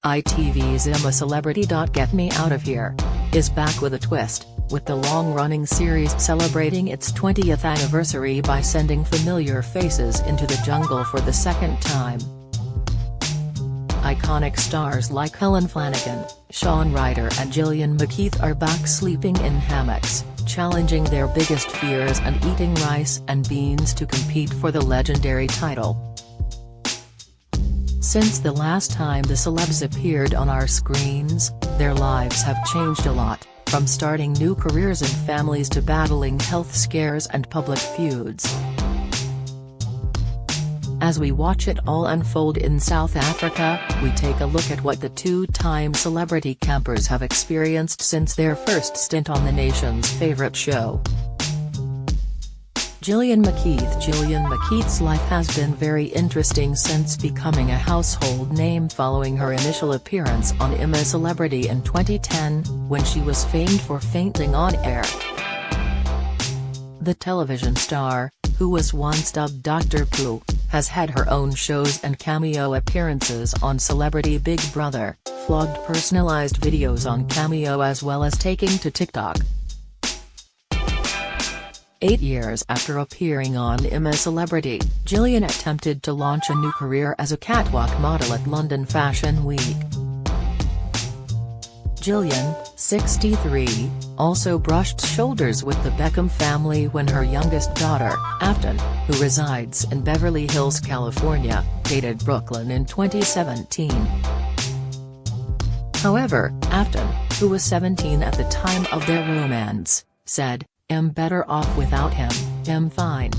ITV's I'm a Celebrity. Get Me Out of Here is back with a twist, with the long-running series celebrating its 20th anniversary by sending familiar faces into the jungle for the second time. Iconic stars like Helen Flanagan, Shaun Ryder and Gillian McKeith are back sleeping in hammocks, challenging their biggest fears and eating rice and beans to compete for the legendary title. Since the last time the celebs appeared on our screens, their lives have changed a lot, from starting new careers and families to battling health scares and public feuds. As we watch it all unfold in South Africa, we take a look at what the two-time celebrity campers have experienced since their first stint on the nation's favorite show. Gillian McKeith's life has been very interesting since becoming a household name following her initial appearance on I'm a Celebrity in 2010, when she was famed for fainting on air. The television star, who was once dubbed Dr. Pooh, has had her own shows and cameo appearances on Celebrity Big Brother, vlogged personalized videos on Cameo as well as taking to TikTok. 8 years after appearing on I'm a Celebrity, Gillian attempted to launch a new career as a catwalk model at London Fashion Week. Gillian, 63, also brushed shoulders with the Beckham family when her youngest daughter, Afton, who resides in Beverly Hills, California, dated Brooklyn in 2017. However, Afton, who was 17 at the time of their romance, said, "I'm better off without him, I'm fine."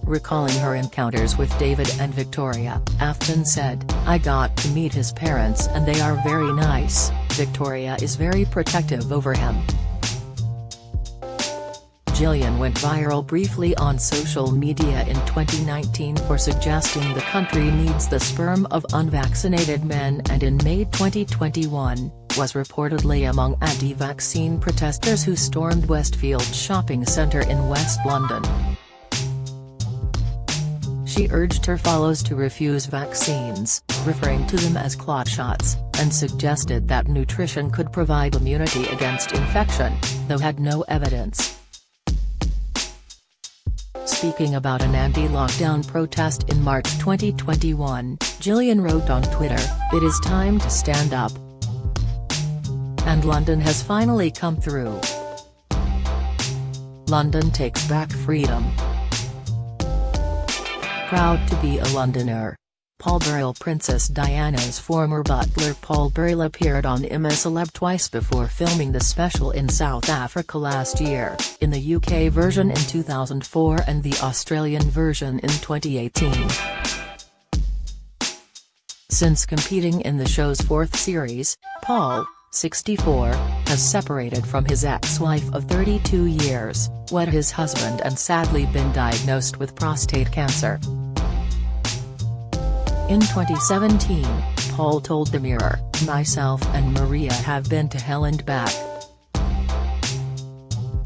Recalling her encounters with David and Victoria, Afton said, "I got to meet his parents and they are very nice. Victoria is very protective over him." Gillian went viral briefly on social media in 2019 for suggesting the country needs the sperm of unvaccinated men, and in May 2021, was reportedly among anti-vaccine protesters who stormed Westfield shopping centre in West London. She urged her followers to refuse vaccines, referring to them as clot shots, and suggested that nutrition could provide immunity against infection, though had no evidence. Speaking about an anti-lockdown protest in March 2021, Gillian wrote on Twitter, "It is time to stand up. And London has finally come through. London takes back freedom." Proud to be a Londoner. Paul Burrell. Princess Diana's former butler Paul Burrell appeared on I'm a Celeb twice before filming the special in South Africa last year, in the UK version in 2004 and the Australian version in 2018. Since competing in the show's fourth series, Paul, 64, has separated from his ex-wife of 32 years, wed his husband and sadly been diagnosed with prostate cancer. In 2017, Paul told The Mirror, "Myself and Maria have been to hell and back.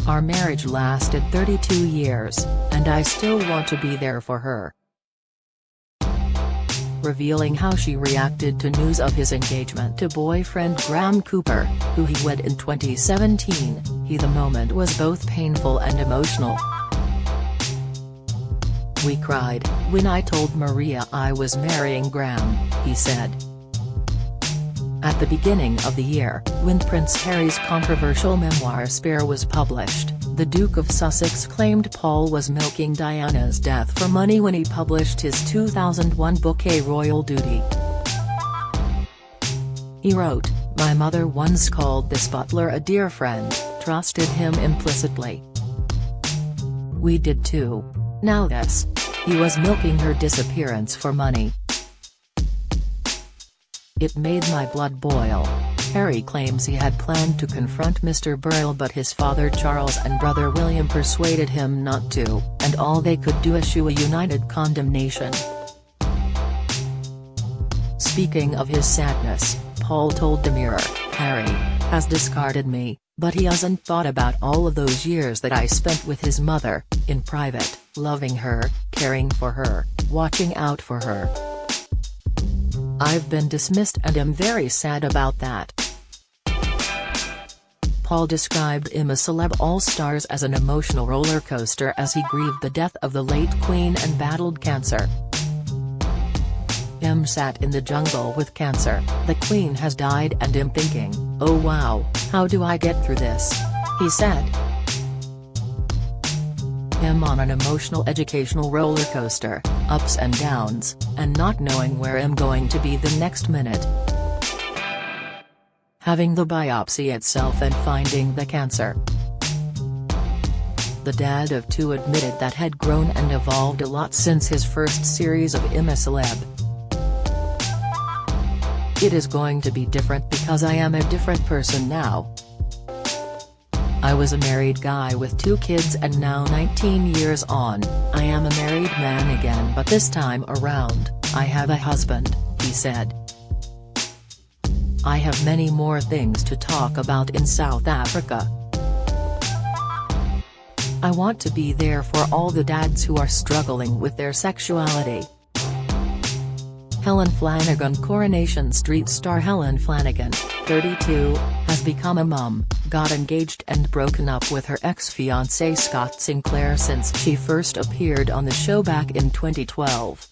Our marriage lasted 32 years, and I still want to be there for her." Revealing how she reacted to news of his engagement to boyfriend Graham Cooper, who he wed in 2017, the moment was both painful and emotional. "We cried when I told Maria I was marrying Graham," he said. At the beginning of the year, when Prince Harry's controversial memoir Spare was published, the Duke of Sussex claimed Paul was milking Diana's death for money when he published his 2001 book A Royal Duty. He wrote, "My mother once called this butler a dear friend, trusted him implicitly. We did too. Now this. He was milking her disappearance for money. It made my blood boil." Harry claims he had planned to confront Mr. Burrell, but his father Charles and brother William persuaded him not to, and all they could do issue a united condemnation. Speaking of his sadness, Paul told The Mirror, "Harry has discarded me, but he hasn't thought about all of those years that I spent with his mother, in private, loving her, caring for her, watching out for her. I've been dismissed and am very sad about that. Paul described A Celeb All-Stars as an emotional roller coaster as he grieved the death of the late Queen and battled cancer. M sat in the jungle with cancer, the Queen has died and I'm thinking, oh wow, how do I get through this? He said. I'm on an emotional educational roller coaster, ups and downs, and not knowing where I'm going to be the next minute. Having the biopsy itself and finding the cancer. The dad of two admitted that had grown and evolved a lot since his first series of A Celeb. It is going to be different because I am a different person now. I was a married guy with 2 kids and now 19 years on, I am a married man again, but this time around, I have a husband, he said. I have many more things to talk about in South Africa. I want to be there for all the dads who are struggling with their sexuality. Helen Flanagan. Coronation Street star Helen Flanagan, 32, has become a mum, got engaged and broken up with her ex-fiancé Scott Sinclair since she first appeared on the show back in 2012.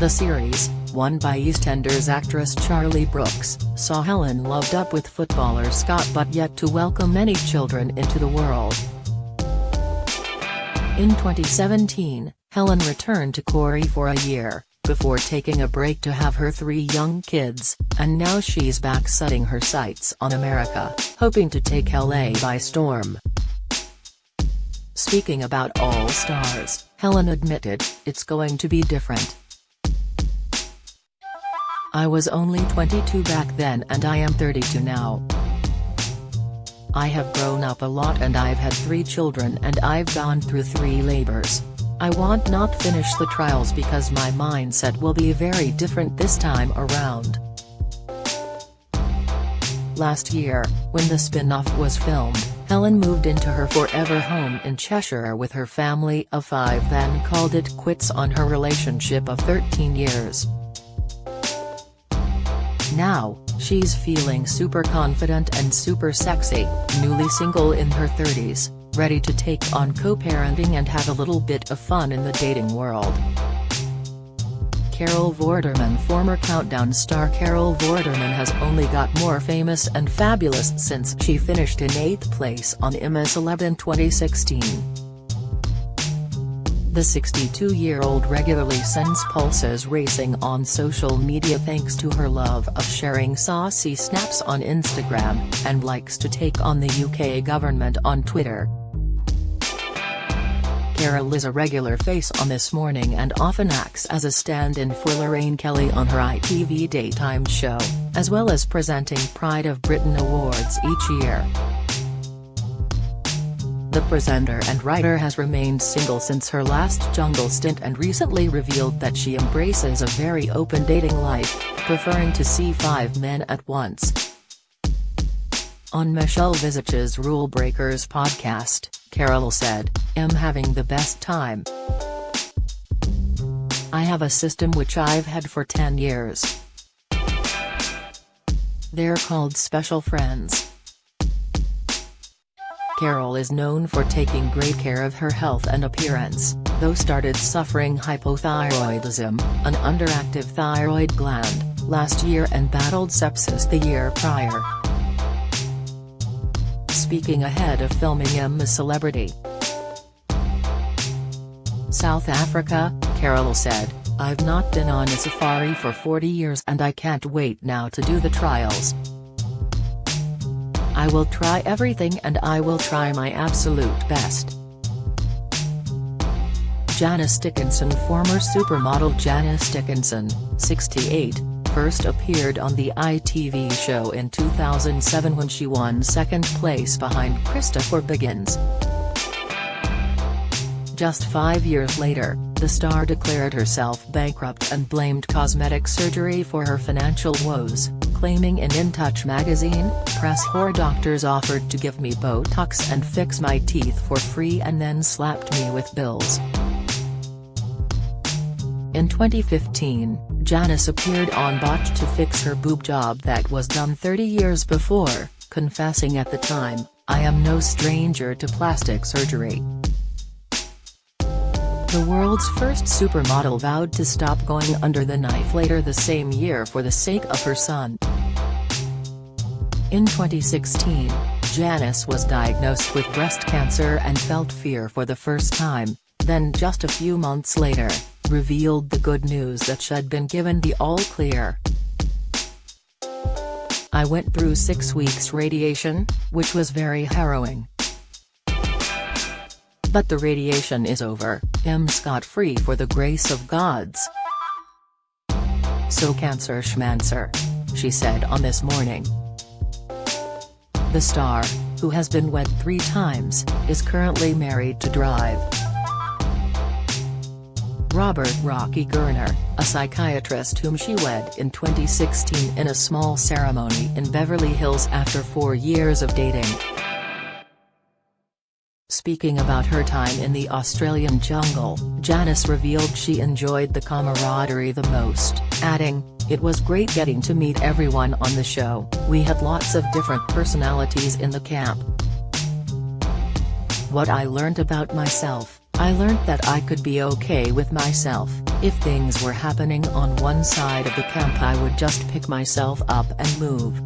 The series, won by EastEnders actress Charlie Brooks, saw Helen loved up with footballer Scott but yet to welcome many children into the world. In 2017, Helen returned to Corrie for a year, before taking a break to have her 3 young kids, and now she's back setting her sights on America, hoping to take LA by storm. Speaking about All Stars, Helen admitted, "It's going to be different. I was only 22 back then and I am 32 now. I have grown up a lot and I've had 3 children and I've gone through 3 labors. I want not finish the trials because my mindset will be very different this time around." Last year, when the spin-off was filmed, Helen moved into her forever home in Cheshire with her family of 5, then called it quits on her relationship of 13 years. Now, she's feeling super confident and super sexy, newly single in her 30s. Ready to take on co-parenting and have a little bit of fun in the dating world. Carol Vorderman. Former Countdown star Carol Vorderman has only got more famous and fabulous since she finished in 8th place on A Celeb in 2016. The 62-year-old regularly sends pulses racing on social media thanks to her love of sharing saucy snaps on Instagram, and likes to take on the UK government on Twitter. Carol is a regular face on This Morning and often acts as a stand-in for Lorraine Kelly on her ITV daytime show, as well as presenting Pride of Britain Awards each year. The presenter and writer has remained single since her last Jungle stint and recently revealed that she embraces a very open dating life, preferring to see 5 men at once. On Michelle Visitch's Rule Breakers podcast, Carol said, "I'm having the best time. I have a system which I've had for 10 years. They're called special friends." Carol is known for taking great care of her health and appearance, though started suffering hypothyroidism, an underactive thyroid gland, last year and battled sepsis the year prior. Speaking ahead of filming A Celebrity South Africa, Carol said, "I've not been on a safari for 40 years and I can't wait now to do the trials. I will try everything and I will try my absolute best." Janice Dickinson. Former supermodel Janice Dickinson, 68, first appeared on the ITV show in 2007 when she won 2nd place behind Christopher Biggins. Just 5 years later, the star declared herself bankrupt and blamed cosmetic surgery for her financial woes, claiming in In Touch magazine, "Press whore doctors offered to give me Botox and fix my teeth for free and then slapped me with bills." In 2015, Janice appeared on Botch to fix her boob job that was done 30 years before, confessing at the time, "I am no stranger to plastic surgery." The world's first supermodel vowed to stop going under the knife later the same year for the sake of her son. In 2016, Janice was diagnosed with breast cancer and felt fear for the first time, then just a few months later, revealed the good news that she'd been given the all-clear. "I went through 6 weeks radiation, which was very harrowing. But the radiation is over, I'm scot-free for the grace of gods. So cancer schmancer," she said on This Morning. The star, who has been wed 3 times, is currently married to Drive. Robert "Rocky" Gurner, a psychiatrist whom she wed in 2016 in a small ceremony in Beverly Hills after 4 years of dating. Speaking about her time in the Australian jungle, Janice revealed she enjoyed the camaraderie the most, adding, "It was great getting to meet everyone on the show, we had lots of different personalities in the camp. What I learned about myself, I learned that I could be okay with myself. If things were happening on one side of the camp I would just pick myself up and move.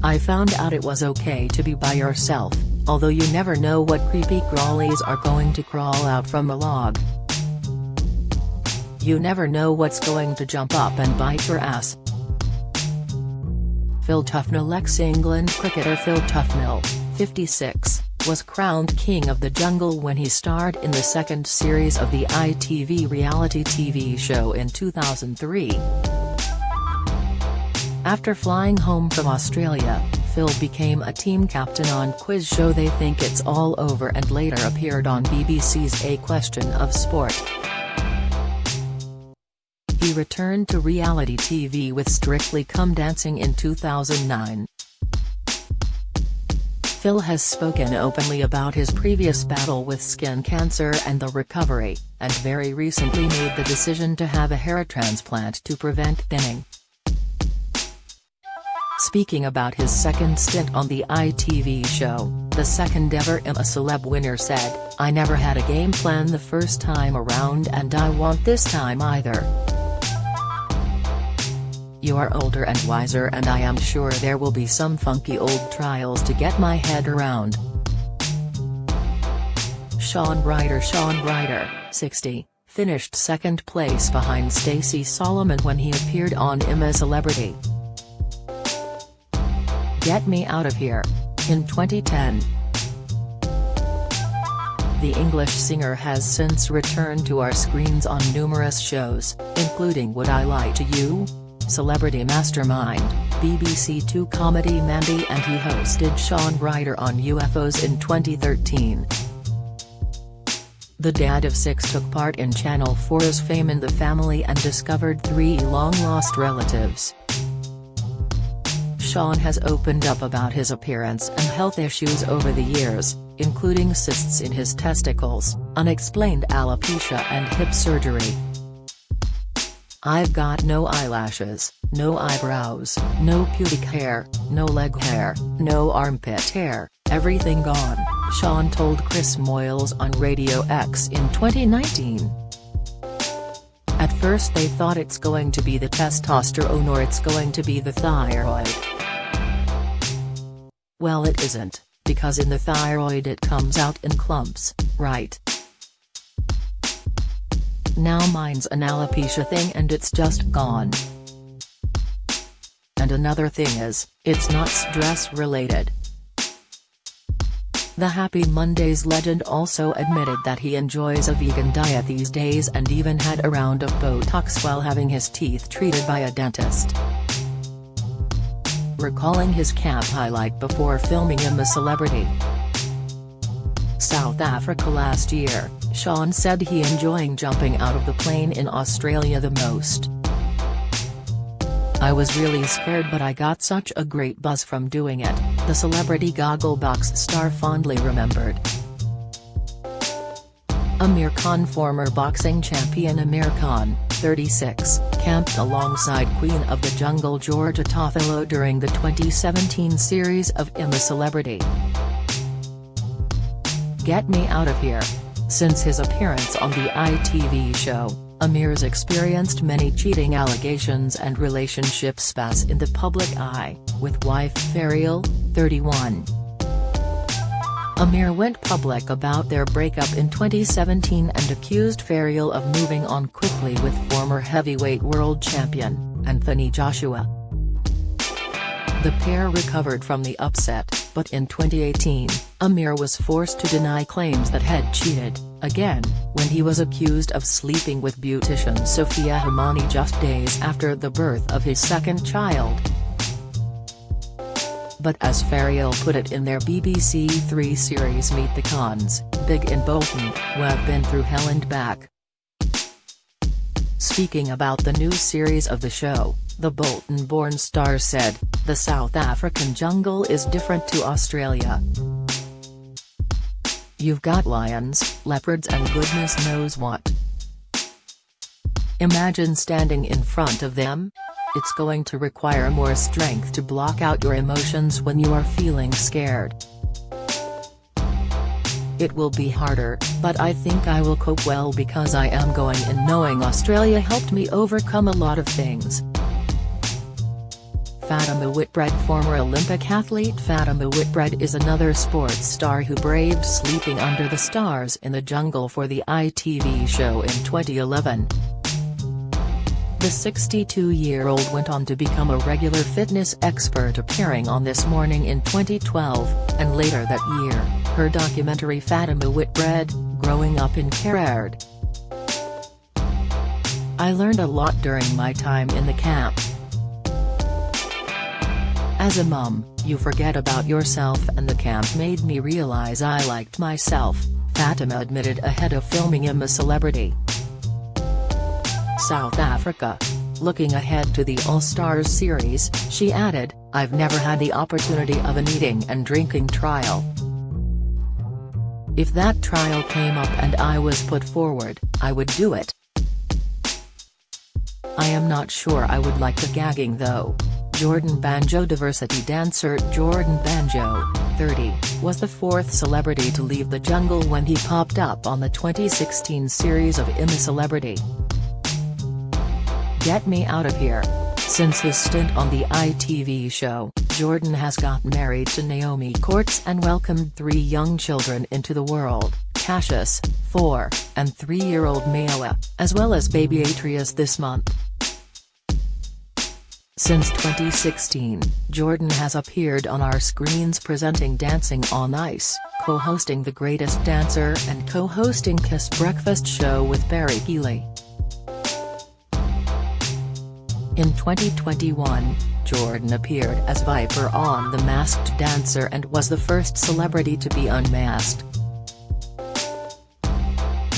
I found out it was okay to be by yourself, although you never know what creepy crawlies are going to crawl out from a log. You never know what's going to jump up and bite your ass." Phil Tufnell. Ex-England cricketer Phil Tufnell, 56, was crowned King of the Jungle when he starred in the second series of the ITV reality TV show in 2003. After flying home from Australia, Phil became a team captain on quiz show They Think It's All Over and later appeared on BBC's A Question of Sport. He returned to reality TV with Strictly Come Dancing in 2009. Phil has spoken openly about his previous battle with skin cancer and the recovery, and very recently made the decision to have a hair transplant to prevent thinning. Speaking about his second stint on the ITV show, the second-ever A Celeb winner said, "I never had a game plan the first time around and I won't this time either. You are older and wiser and I am sure there will be some funky old trials to get my head around." Sean Ryder, 60, finished second place behind Stacey Solomon when he appeared on I'm a Celebrity. Get Me Out of Here, in 2010. The English singer has since returned to our screens on numerous shows, including Would I Lie to You?, Celebrity Mastermind, BBC Two comedy Mandy, and he hosted Sean Ryder on UFOs in 2013. The dad of 6 took part in Channel 4's Fame in the Family and discovered 3 long-lost relatives. Sean has opened up about his appearance and health issues over the years, including cysts in his testicles, unexplained alopecia and hip surgery. "I've got no eyelashes, no eyebrows, no pubic hair, no leg hair, no armpit hair, everything gone," Sean told Chris Moyles on Radio X in 2019. "At first they thought it's going to be the testosterone or it's going to be the thyroid. Well, it isn't, because in the thyroid it comes out in clumps, right? Now mine's an alopecia thing and it's just gone. And another thing is, it's not stress-related." The Happy Mondays legend also admitted that he enjoys a vegan diet these days and even had a round of Botox while having his teeth treated by a dentist. Recalling his camp highlight before filming I'm a Celebrity, South Africa last year, Sean said he enjoying jumping out of the plane in Australia the most. "I was really scared but I got such a great buzz from doing it," the Celebrity Gogglebox star fondly remembered. Amir Khan. Former boxing champion Amir Khan, 36, camped alongside Queen of the Jungle Georgia Toffolo during the 2017 series of I'm a Celebrity. Get Me Out of Here. Since his appearance on the ITV show, Amir's experienced many cheating allegations and relationship spas in the public eye, with wife Farial, 31. Amir went public about their breakup in 2017 and accused Farial of moving on quickly with former heavyweight world champion, Anthony Joshua. The pair recovered from the upset, but in 2018, Amir was forced to deny claims that had cheated, again, when he was accused of sleeping with beautician Sophia Hamani just days after the birth of his second child. But as Farial put it in their BBC Three series Meet the Khans, Big in Bolton, we've been through hell and back. Speaking about the new series of the show, the Bolton-born star said, "The South African jungle is different to Australia. You've got lions, leopards and goodness knows what. Imagine standing in front of them? It's going to require more strength to block out your emotions when you are feeling scared. It will be harder, but I think I will cope well because I am going in knowing Australia helped me overcome a lot of things." Fatima Whitbread. Former Olympic athlete Fatima Whitbread is another sports star who braved sleeping under the stars in the jungle for the ITV show in 2011. The 62-year-old went on to become a regular fitness expert, appearing on This Morning in 2012, and later that year, her documentary Fatima Whitbread, Growing Up in Kerrard. "I learned a lot during my time in the camp. As a mum, you forget about yourself, and the camp made me realize I liked myself," Fatima admitted ahead of filming I'm a Celebrity. South Africa. Looking ahead to the All Stars series, she added, "I've never had the opportunity of an eating and drinking trial. If that trial came up and I was put forward, I would do it. I am not sure I would like the gagging though." Jordan Banjo. Diversity dancer Jordan Banjo, 30, was the fourth celebrity to leave the jungle when he popped up on the 2016 series of I'm a Celebrity. Get Me Out of Here. Since his stint on the ITV show, Jordan has got married to Naomi Courts and welcomed 3 young children into the world, Cassius, 4, and 3-year-old Mayoa, as well as baby Atreus this month. Since 2016, Jordan has appeared on our screens presenting Dancing on Ice, co-hosting The Greatest Dancer and co-hosting Kiss Breakfast Show with Barry Keeley. In 2021, Jordan appeared as Viper on The Masked Dancer and was the first celebrity to be unmasked.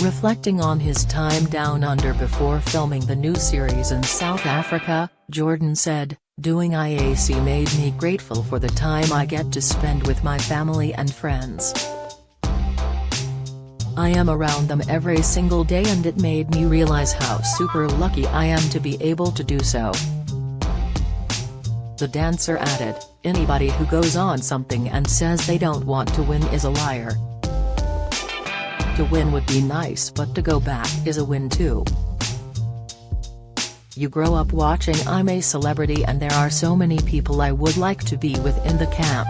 Reflecting on his time down under before filming the new series in South Africa, Jordan said, "Doing IAC made me grateful for the time I get to spend with my family and friends. I am around them every single day and it made me realize how super lucky I am to be able to do so." The dancer added, "Anybody who goes on something and says they don't want to win is a liar. To win would be nice, but to go back is a win too. You grow up watching I'm a Celebrity and there are so many people I would like to be with in the camp.